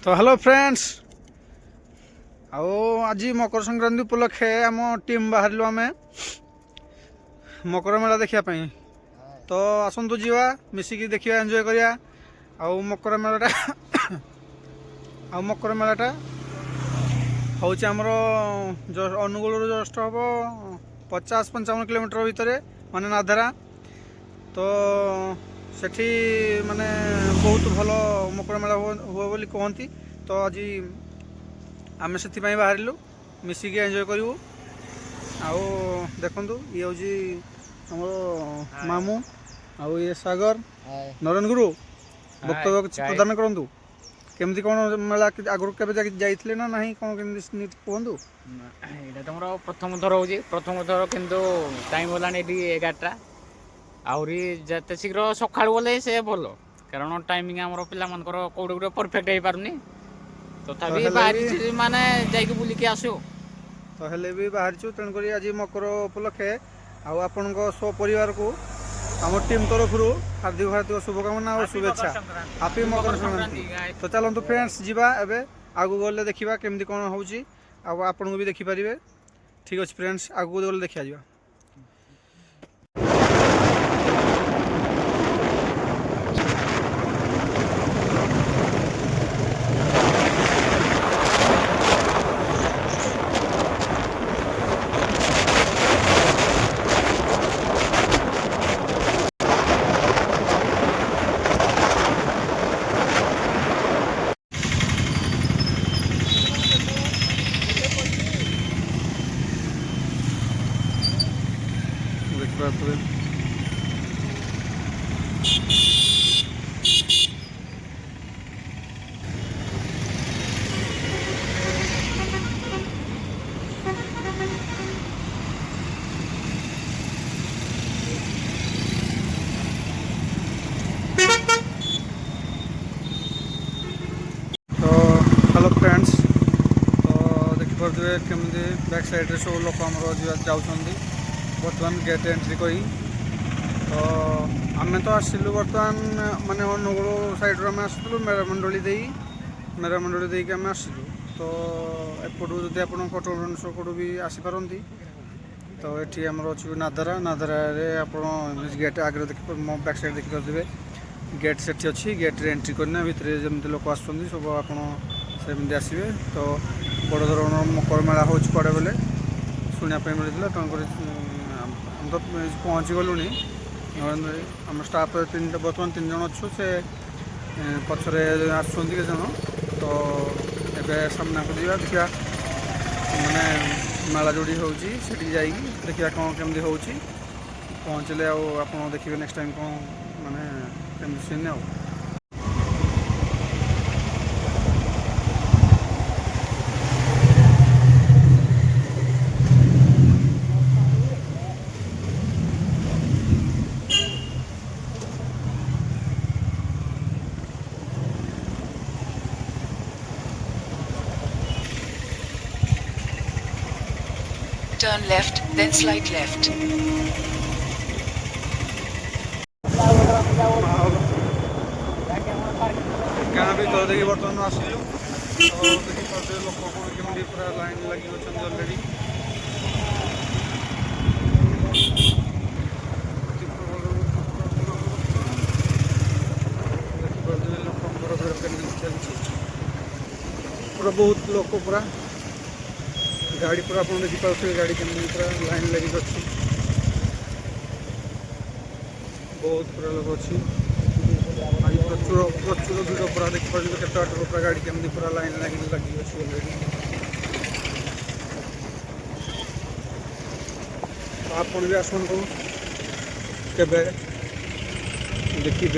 तो hello friends आज मकर संक्रांति उपलक्षे आम टीम बाहर आम मकर मेला देखापी तो आसतु जावा मिसिकी देखा एंजॉय करिया मकर मेलाटा मकर मेलाटा हूँ आमर अनुगुल जस्ट हम 50-55 किलोमीटर भितर माने नाधरा तो सेठी माने बहुत भल मकर मेला हुए बोली कहती तो आज आम से बाहर मिसिकी एंजॉय करूँ आउ देखु ये हूँ आम मामू आउ ये सागर नरेन गुरु वक्तव्य किसी प्रदान करूँ केमती कौन मेला आगुरी केवे जाइए ना ना कौन कहतु यहाँ तुम प्रथम थर हो प्रथम थर किंतु टाइम होगा ये 11टा आहरी जिते शीघ्र सका गले से भल कारण टाइमिंग आम पिला कौटे गोटे परफेक्ट हो पारनी तथापि बाहरी माने जाइक बुलिकी आसु तो हेले भी बाहर तेणुक आज मकर उपलक्षे आपण सपरिवार को आम टीम तरफ हार्दिक हार्दिक शुभकामना और शुभेच्छा हापी मकर संक्रांति। तो चलतु फ्रेंड्स जीवा एबे आगु गले देखा केमती कौन होची आपन को भी देखिपारे ठीक अच्छे फ्रेंड्स आगु गले देखा जा फ्रेंड्स तो देखिपे केमती बैक साइड सब लोक आम जाऊँगी बर्तमान गेट एंट्री करी तो आम तो आसलु बर्तमान माने अनुगुल साइड आम आसलु मेरामंडली देके आम आसलु तो एपटू जदि आप कटक भुवनेश्वर भी आसीपारती तो ये आमर अच्छी नादरा नादरा आप गेट आगे देख मो बैक साइड देखिपे गेट से अच्छी गेट एंट्री करना भितर जमी लोक आस सब आप सेमती आसवे तो बड़ धरण मकर मेला हो पड़े बोले शुणापी मिलता तेणुक आम तो पहुँची गलु आम स्टाफ बर्तमान 3 जन अच्छु से पछरे आसुँच के जन तो ए सामना को जा देखा मैंने मेला जोड़ी होगी देखा कौन केमती हो पहुँचले आप देखिए नेक्स्ट टाइम कौन माने केमती सीन आ Turn left, then slide left. गाँ भी तो देखिए बर्तमान आसलु तो देखिए लोक कौन केमती पूरा लाइन लगी अलरेडी देखिए लोक चलती पूरा बहुत लोक पूरा गाड़ी पूरा आप देखिए गाड़ी केमती पूरा लाइन लगी अच्छी बहुत पूरा लोग अच्छी आज प्रचुर प्रचुर भिड़ पूरा देखिए केत बाटर पूरा गाड़ी केमती पूरा लाइन लगी अच्छी अलरेडी आप भी आसतु के देखिए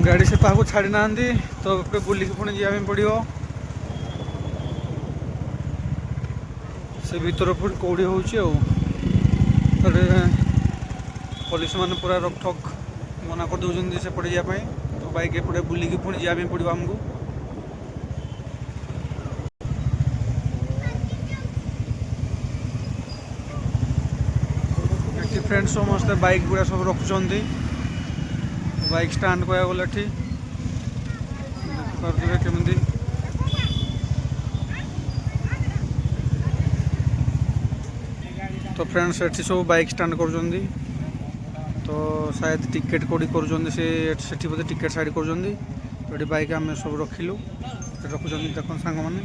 गाड़ी से पाक छाड़ी ना तो बुलिकी पुणी जावाई पड़ो से भीतर पुणी कौड़ी हो पुलिस मैंने पूरा रोकठोक मना कर दौरान सेपटे जावाई तो बाइक एपटे बुलिकी पुणी जावाई पड़ो आमको फ्रेंड्स समस्ते बाइक गुड़ा सब रखुंट बाइक स्टाण्ड कह गले देखिए केमी तो फ्रेंड्स एठी सब बाइक स्टाण्ड कर तो शायद टिकेट कौड़ी कर बोधे टिकेट साइड कर तो बाइक आम सब रखिलु रखुं देख सांग मैंने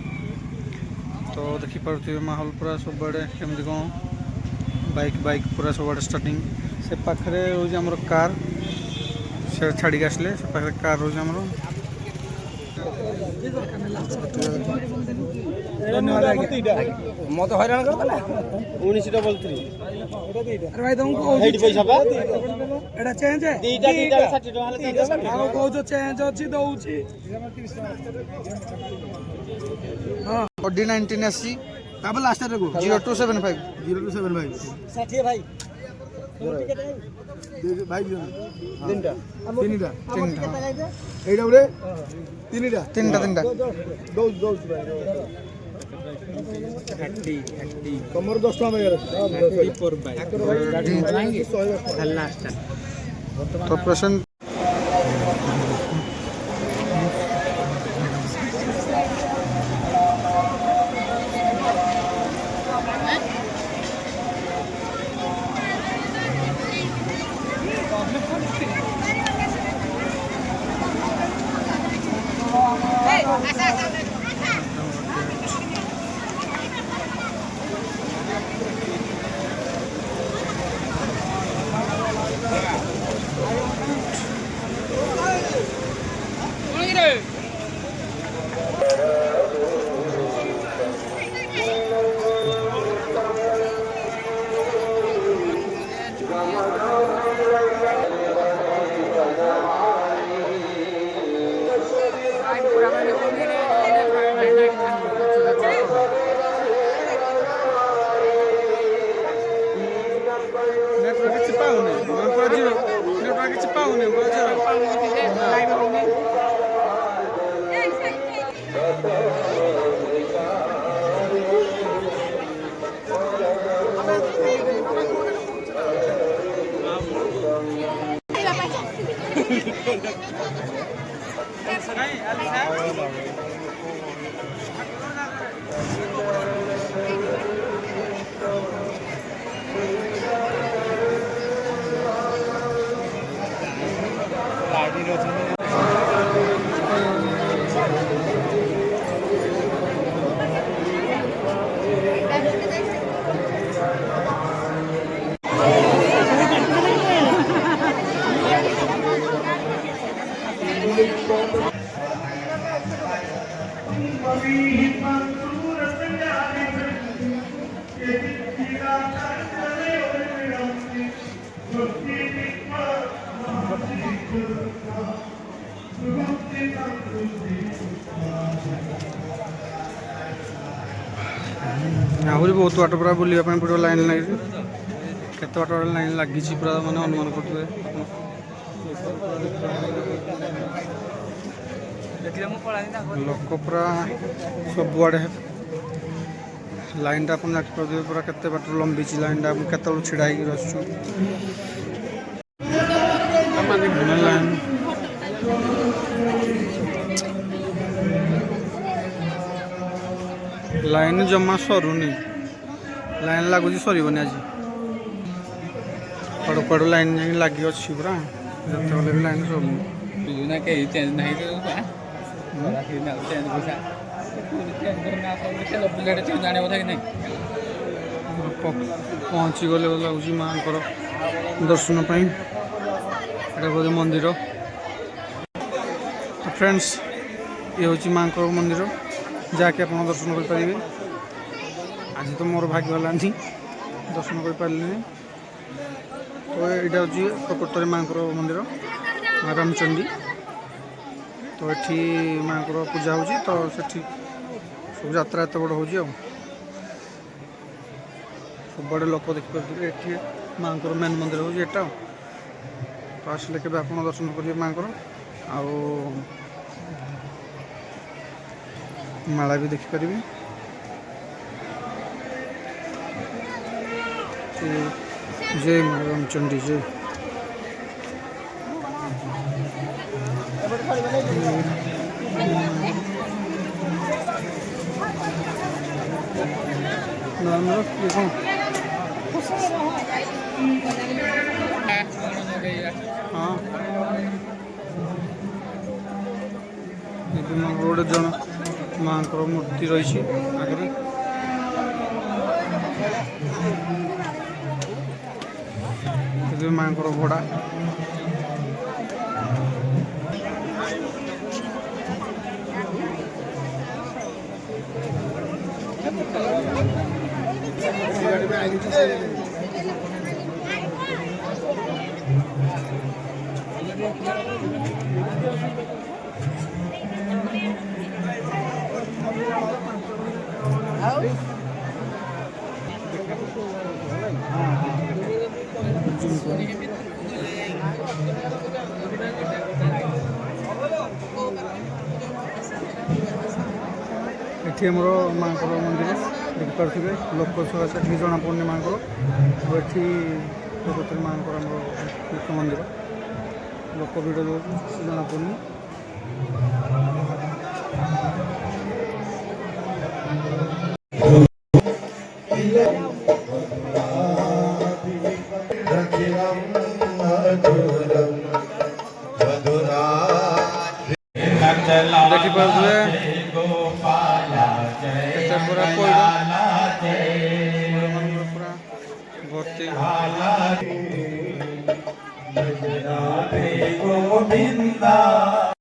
तो देखिपे माहौल पूरा सब आड़े केमती कौन बाइक पूरा सब आड़े स्टार्टिंग से पाखे रोज कार से छाड़ी आसले से पाखे कार रोज मत हैरान करता 1933 अरे भाई तुमको पैसा बा एटा चेंज है दीटा 60 टका ले आगो को जो चेंज अछि दउछि हां ऑडी 1980 काबल लास्ट रे को 0275 60 भाई भाई तीनटा एटा उरे तीनटा दो भाई कमर 10 टका में तो प्रेजेंट आहरी बहुत बाट पूरा बुलाया पड़ो लाइन लगे केत बाट लाइन लगी पूरा मैंने अनुमान करते लोक पूरा सब आड़े लाइन टा देखिए पूरा केते बाट लंबी लाइन टा केत छिड़ा लाइन लाइन जमा सरुनी लाइन लगुच सरबनी आज कड़ कड़ लाइन लगी अच्छी पूरा जो भी लाइन सरुनी पहुँची गले लगुच माँ दर्शन बोधे मंदिर फ्रेंड्स ये हूँ माँ मंदिर जाके आप दर्शन करेंगे आज तो मोर भाग्य गलानी दर्शन कर पारे तो यहाँ हूँ प्रकृत माँ मंदिर माँ रामचंडी तो ये माँ पूजा हो तो सब यात्रा एत बड़ हो ସବୁଆଡ଼େ ଲୋକ ଦେଖିପାରୁଥିବେ। ଏଠି ମାଆଙ୍କର ମେନ୍ ମନ୍ଦିର ହେଉଛି ଏଟା। ତ ଆସିଲେ କେବେ ଆପଣ ଦର୍ଶନ କରିବେ ମାଆଙ୍କର, ଆଉ ମାଳା ବି ଦେଖିପାରିବେ। ଜୟ ମା ରାମଚଣ୍ଡୀ ଜୟ। ଆମର ଇଏ କ'ଣ ହଁ ଏବେ ଗୋଟେ ଜଣ ମାଆଙ୍କର ମୂର୍ତ୍ତି ରହିଛି ଆଗରେ। ଏବେ ମାଆଙ୍କର ଭଡ଼ା ଏଠି ଆମର ମାଆଙ୍କର ମନ୍ଦିର ଦେଖିପାରୁଥିବେ। ଲୋକ ସକାଶେ ଏଠି ଜଣାପଡ଼ୁନି ମାଆଙ୍କର, ଆଉ ଏଠି ପ୍ରକୃତରେ ମାଆଙ୍କର ଆମର ମୁଖ୍ୟ ମନ୍ଦିର। ଲୋକ ଭିଡ଼ ଯୋଗୁଁ ଜଣାପଡ଼ୁନି। ଦେଖିପାରୁଥିବେ ଏତେ ପୁରା ପଇଡ଼ ପୁରା ଭର୍ତ୍ତି।